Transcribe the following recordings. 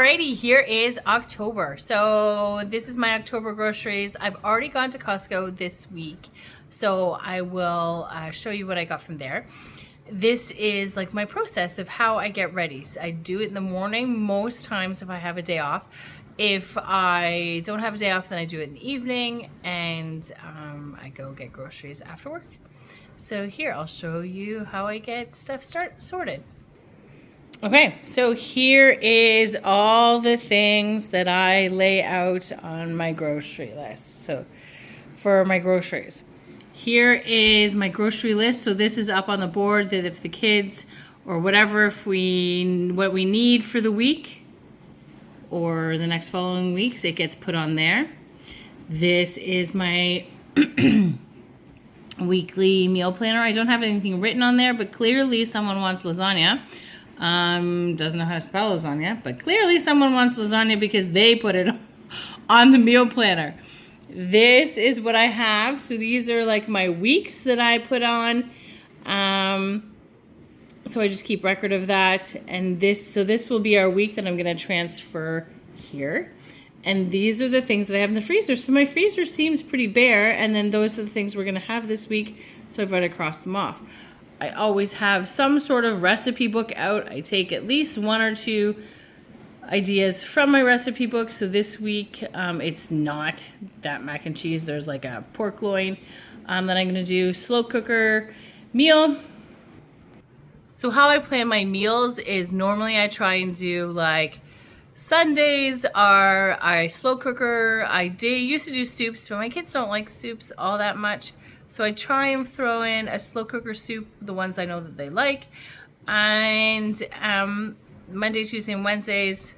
Alrighty, here is October. So this is my October groceries. I've already gone to Costco this week, so I will show you what I got from there. This is like my process of how I get ready. I do it in the morning most times if I have a day off. If I don't have a day off, then I do it in the evening, and I go get groceries after work. So here, I'll show you how I get stuff sorted. Okay, so here is all the things that I lay out on my grocery list. So for my groceries, here is my grocery list. So this is up on the board that if the kids or whatever, what we need for the week or the next following weeks, it gets put on there. This is my weekly meal planner. I don't have anything written on there, but clearly someone wants lasagna. Doesn't know how to spell lasagna, but clearly someone wants lasagna because they put it on the meal planner. This is what I have. So these are like my weeks that I put on. So I just keep record of that. And this will be our week that I'm going to transfer here. And these are the things that I have in the freezer. So my freezer seems pretty bare. And then those are the things we're going to have this week. So I've already crossed them off. I always have some sort of recipe book out. I take at least one or two ideas from my recipe book. So this week, it's not that mac and cheese. There's like a pork loin that I'm going to do. Slow cooker meal. So how I plan my meals is normally I try and do like Sundays are I slow cooker. I used to do soups, but my kids don't like soups all that much. So I try and throw in a slow cooker soup, the ones I know that they like. And Monday, Tuesday, and Wednesdays,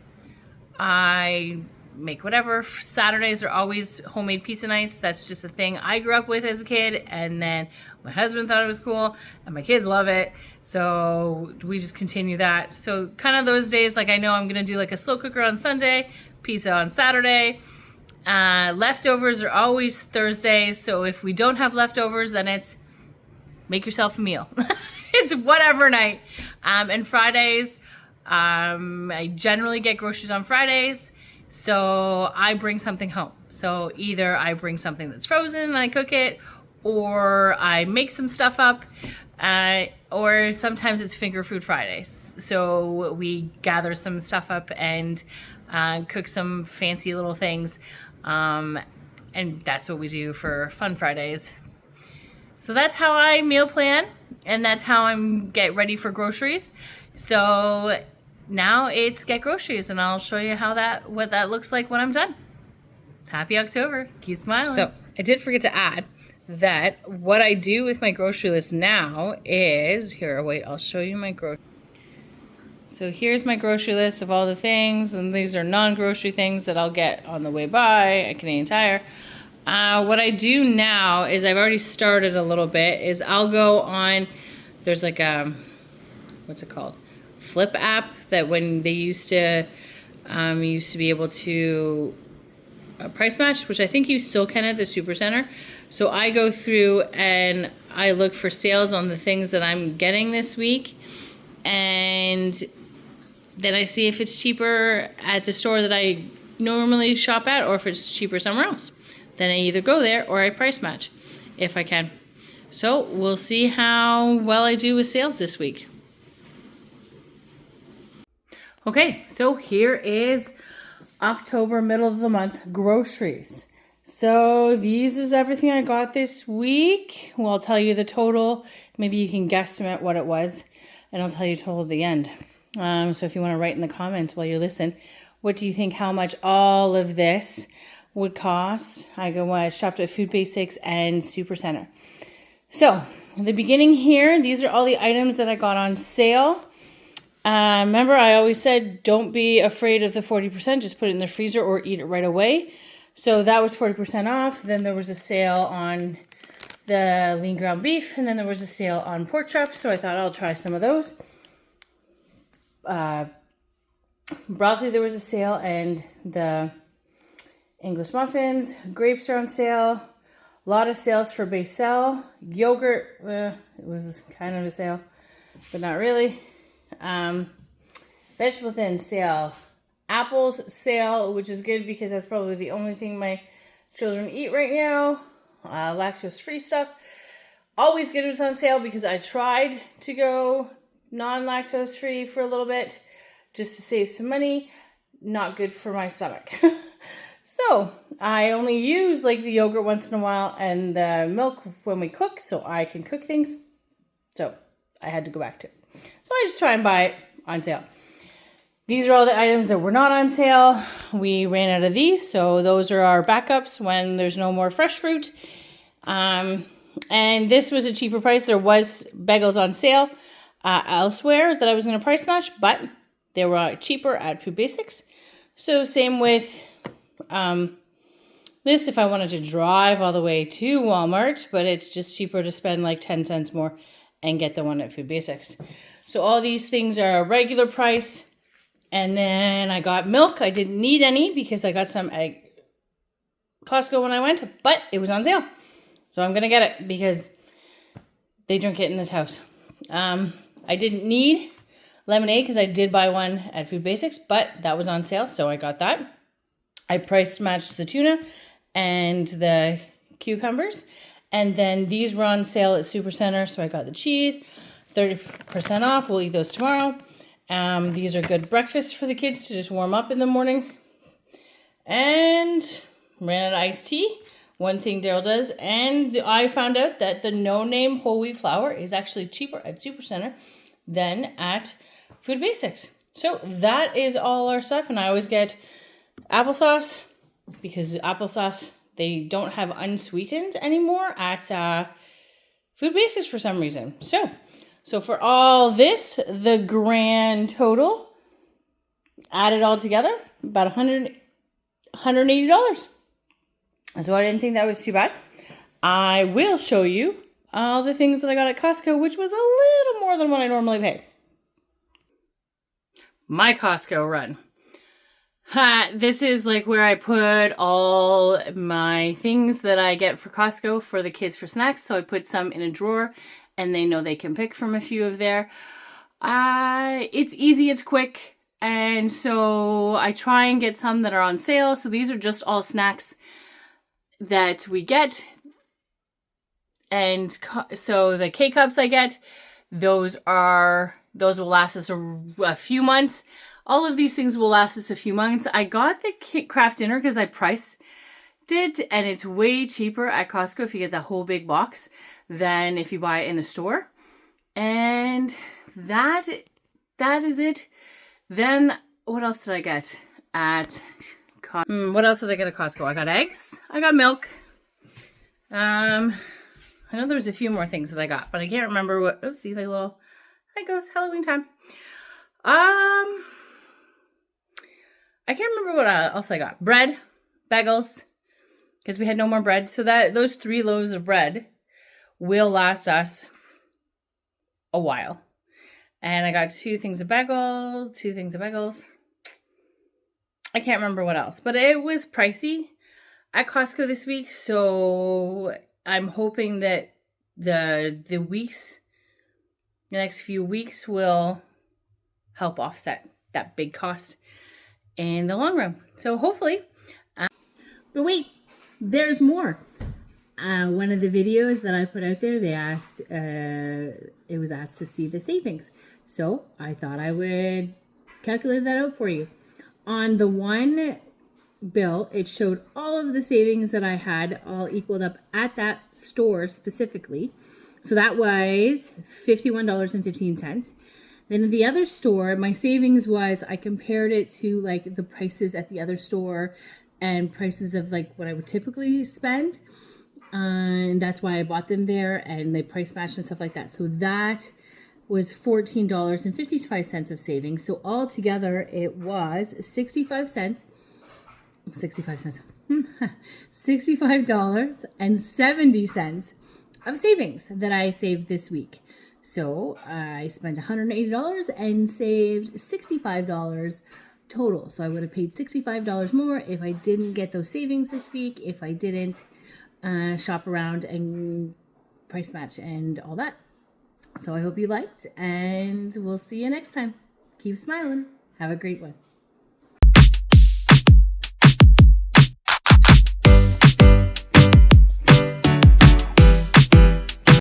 I make whatever. Saturdays are always homemade pizza nights. That's just a thing I grew up with as a kid. And then my husband thought it was cool, and my kids love it. So we just continue that. So kind of those days, like I know I'm going to do like a slow cooker on Sunday, pizza on Saturday. Leftovers are always Thursdays, so if we don't have leftovers, then it's make yourself a meal. It's whatever night. And Fridays, I generally get groceries on Fridays, so I bring something home. So either I bring something that's frozen and I cook it, or I make some stuff up, or sometimes it's finger food Fridays. So we gather some stuff up and cook some fancy little things. And that's what we do for Fun Fridays. So that's how I meal plan, and that's how I get ready for groceries. So now it's get groceries, and I'll show you what that looks like when I'm done. Happy October. Keep smiling. So I did forget to add that what I do with my grocery list now is, here, wait, I'll show you my grocery. So here's my grocery list of all the things, and these are non-grocery things that I'll get on the way by at Canadian Tire. What I do now is I've already started a little bit, is I'll go on, there's like a, what's it called? Flip app that when they used to be able to price match, which I think you still can at the Supercenter. So I go through and I look for sales on the things that I'm getting this week. And then I see if it's cheaper at the store that I normally shop at, or if it's cheaper somewhere else. Then I either go there or I price match if I can. So we'll see how well I do with sales this week. Okay, so here is October, middle of the month groceries. So these is everything I got this week. Well, I'll tell you the total. Maybe you can guesstimate what it was, and I'll tell you total at the end. So if you want to write in the comments while you listen, what do you think how much all of this would cost? I shopped at Food Basics and Supercenter. So in the beginning here, these are all the items that I got on sale. Remember, I always said don't be afraid of the 40%. Just put it in the freezer or eat it right away. So that was 40% off. Then there was a sale on the lean ground beef, and then there was a sale on pork chops, so I thought I'll try some of those. Broccoli, there was a sale, and the English muffins. Grapes are on sale. A lot of sales for basil. Yogurt, it was kind of a sale, but not really. Vegetable thin sale. apples sale, which is good because that's probably the only thing my children eat right now. Lactose-free stuff. Always good when it's on sale because I tried to go non-lactose free for a little bit just to save some money. Not good for my stomach. So I only use like the yogurt once in a while and the milk when we cook so I can cook things. So I had to go back to it. So I just try and buy it on sale. These are all the items that were not on sale. We ran out of these, so those are our backups when there's no more fresh fruit. And this was a cheaper price. There was bagels on sale elsewhere that I was going to price match, but they were cheaper at Food Basics. So same with this if I wanted to drive all the way to Walmart, but it's just cheaper to spend like 10 cents more and get the one at Food Basics. So all these things are a regular price. And then I got milk. I didn't need any because I got some at Costco when I went, but it was on sale. So I'm going to get it because they drink it in this house. I didn't need lemonade because I did buy one at Food Basics, but that was on sale, so I got that. I price matched the tuna and the cucumbers. And then these were on sale at Super Center, so I got the cheese, 30% off. We'll eat those tomorrow. These are good breakfast for the kids to just warm up in the morning. And ran out of iced tea. One thing Daryl does. And I found out that the no-name whole wheat flour is actually cheaper at Super Center than at Food Basics. So that is all our stuff. And I always get applesauce because applesauce, they don't have unsweetened anymore at Food Basics for some reason. So for all this, the grand total, added all together, about $180. So I didn't think that was too bad. I will show you all the things that I got at Costco, which was a little more than what I normally pay. My Costco run. This is like where I put all my things that I get for Costco for the kids for snacks. So I put some in a drawer and they know they can pick from a few of there. It's easy, it's quick. And so I try and get some that are on sale. So these are just all snacks that we get. And so the K-Cups I get, those will last us a few months. All of these things will last us a few months. I got the Kraft Dinner because I priced it, and it's way cheaper at Costco if you get the whole big box than if you buy it in the store. And that is it. Then what else did I get at Costco? What else did I get at Costco? I got eggs. I got milk. I know there's a few more things that I got, but I can't remember what. Oh, see, there goes Halloween time. I can't remember what else I got. Bread, bagels, because we had no more bread. So those 3 loaves of bread will last us a while. And I got 2 things of bagels. I can't remember what else, but it was pricey at Costco this week. So I'm hoping that the next few weeks will help offset that big cost in the long run. So hopefully. But wait, there's more. One of the videos that I put out there, it was asked to see the savings. So I thought I would calculate that out for you. On the one bill, it showed all of the savings that I had all equaled up at that store specifically. So that was $51.15. Then at the other store, my savings was, I compared it to like the prices at the other store and prices of like what I would typically spend. And that's why I bought them there, and they price matched and stuff like that. So that was $14.55 of savings. So altogether it was $65.70 of savings that I saved this week. So I spent $180 and saved $65 total. So I would have paid $65 more if I didn't get those savings this week, if I didn't shop around and price match and all that. So I hope you liked, and we'll see you next time. Keep smiling. Have a great one.